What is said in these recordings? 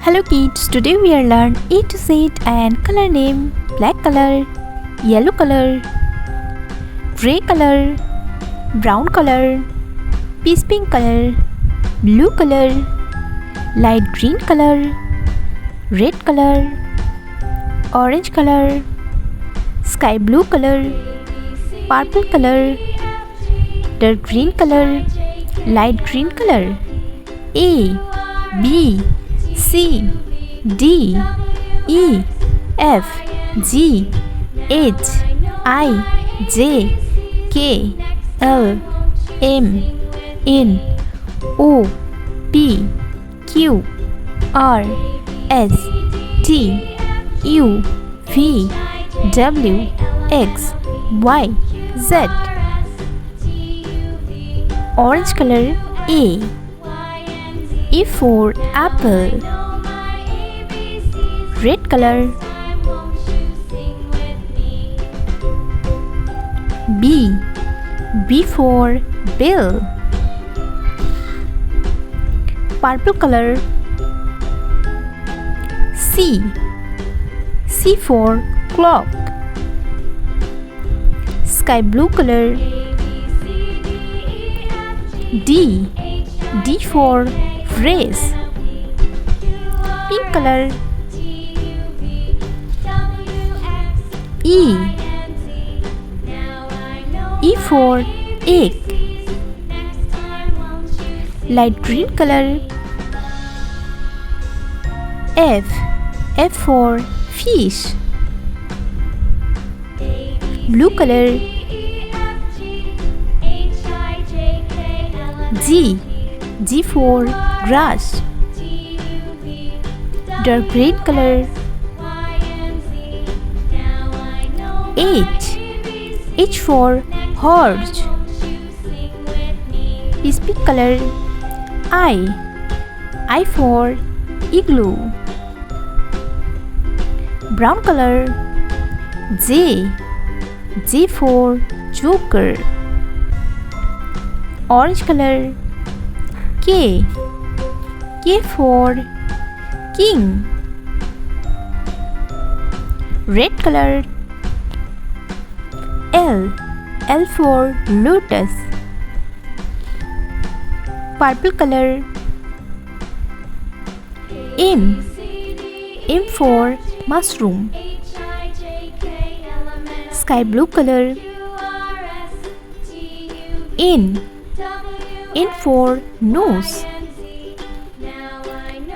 Hello kids, today we are learn A to Z and color name: black color, yellow color, gray color, brown color, peach pink color, blue color, light green color, red color, orange color, sky blue color, purple color, dark green color, light green color. A, B, C, D, E, F, G, H, I, J, K, L, M, N, O, P, Q, R, S, T, U, V, W, X, Y, Z. Orange color. A. A for apple. Red color. B. B for bill. Purple color. C. C for clock. Sky blue color. D. D for dress. Pink color. E. E for egg. Light green color. F. F for fish. Blue color. G. G for grass. Dark green color. H. H for horse. Peach pink color. I. I for igloo. Brown color. J. J for joker. Orange color. K. K for king. Red color. L. L for lotus. Purple color. M. M for mushroom. Sky blue color. N. N for nose.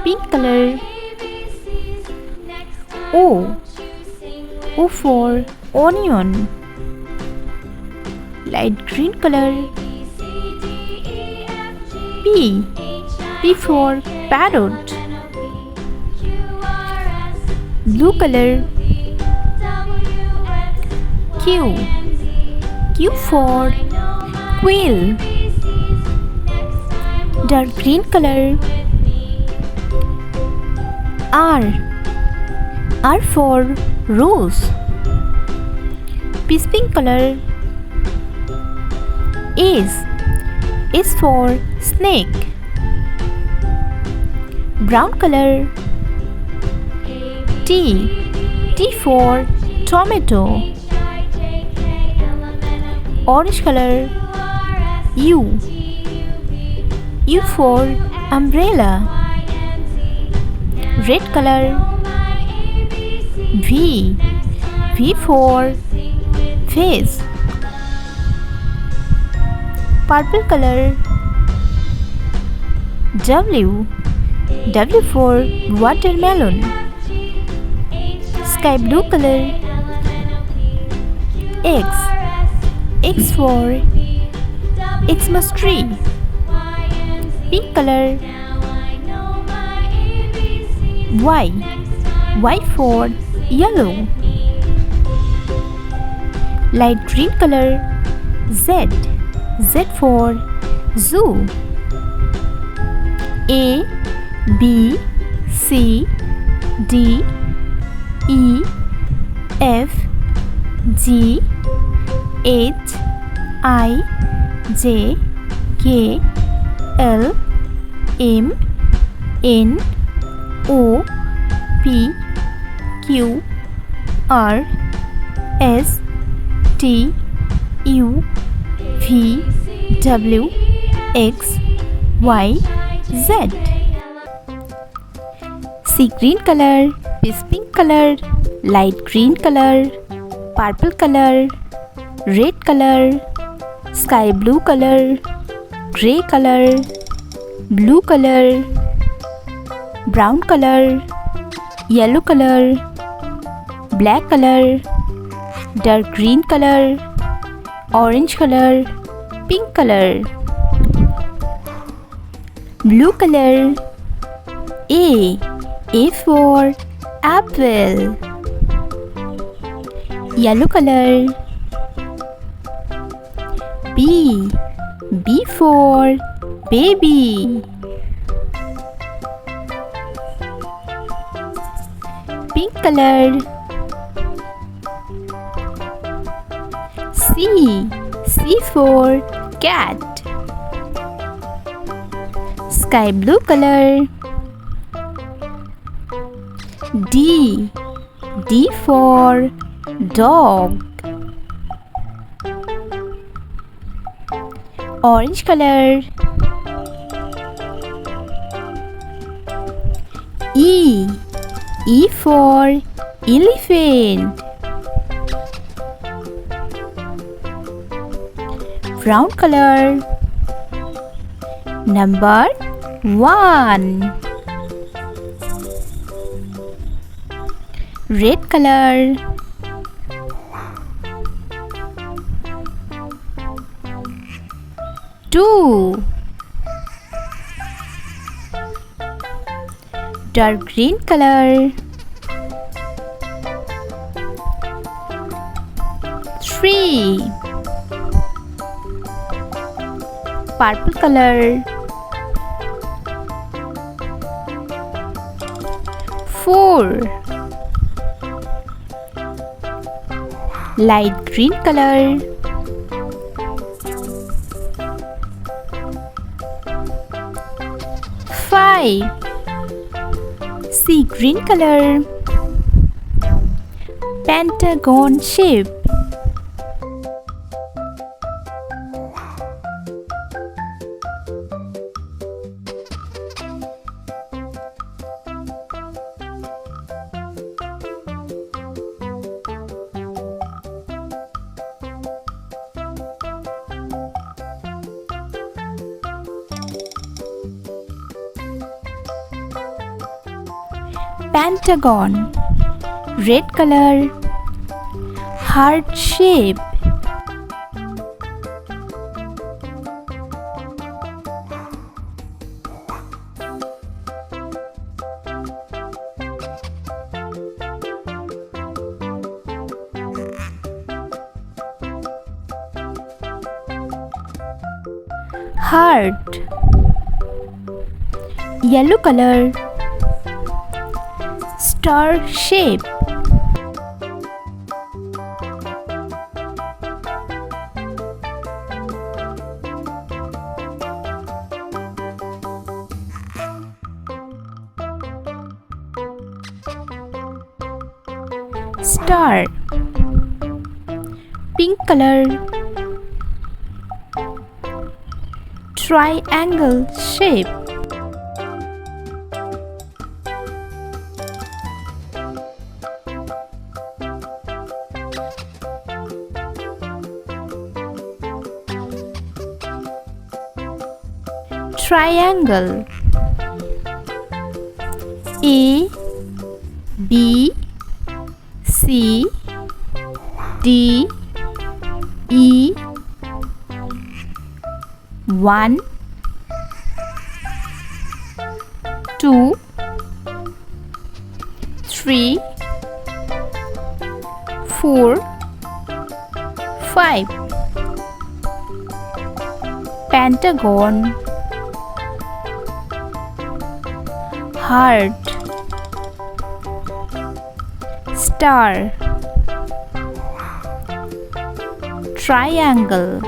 Pink color. O. O for onion. Light green color. P. P for parrot. Blue color. Q. Q for quail. Dark green color. R. R for rose. Peach pink color. S. S for snake. Brown color. T. T for tomato. Orange color. U. U for umbrella. Red color. V. V for face. Purple color. W. W for watermelon. Sky blue color. X. X for Xmas tree. Pink color. Y. Y for yellow. Light green color. Z. Z for zoo. A, B, C, D, E, F, G, H, I, J, K, L, M, N, O P Q R S T U V W X Y Z. Sea green color, peach pink color, light green color, purple color, red color, sky blue color, grey color, blue color, brown color, yellow color, black color, dark green color, orange color, pink color. Blue color. A for apple. Yellow color. B for baby. Pink color. C for cat. Sky blue color. D for dog. Orange color. E for elephant. Brown color. Number 1. Red color. Two. Dark green color. 3. Purple color. 4. Light green color. 5. Sea green color. Pentagon shape. Pentagon. Red color. Heart shape. Heart. Yellow color. Star shape. Star. Pink color. Triangle shape. Triangle. A B C D E 1 2 3 4 5. Pentagon. Heart. Star. Triangle.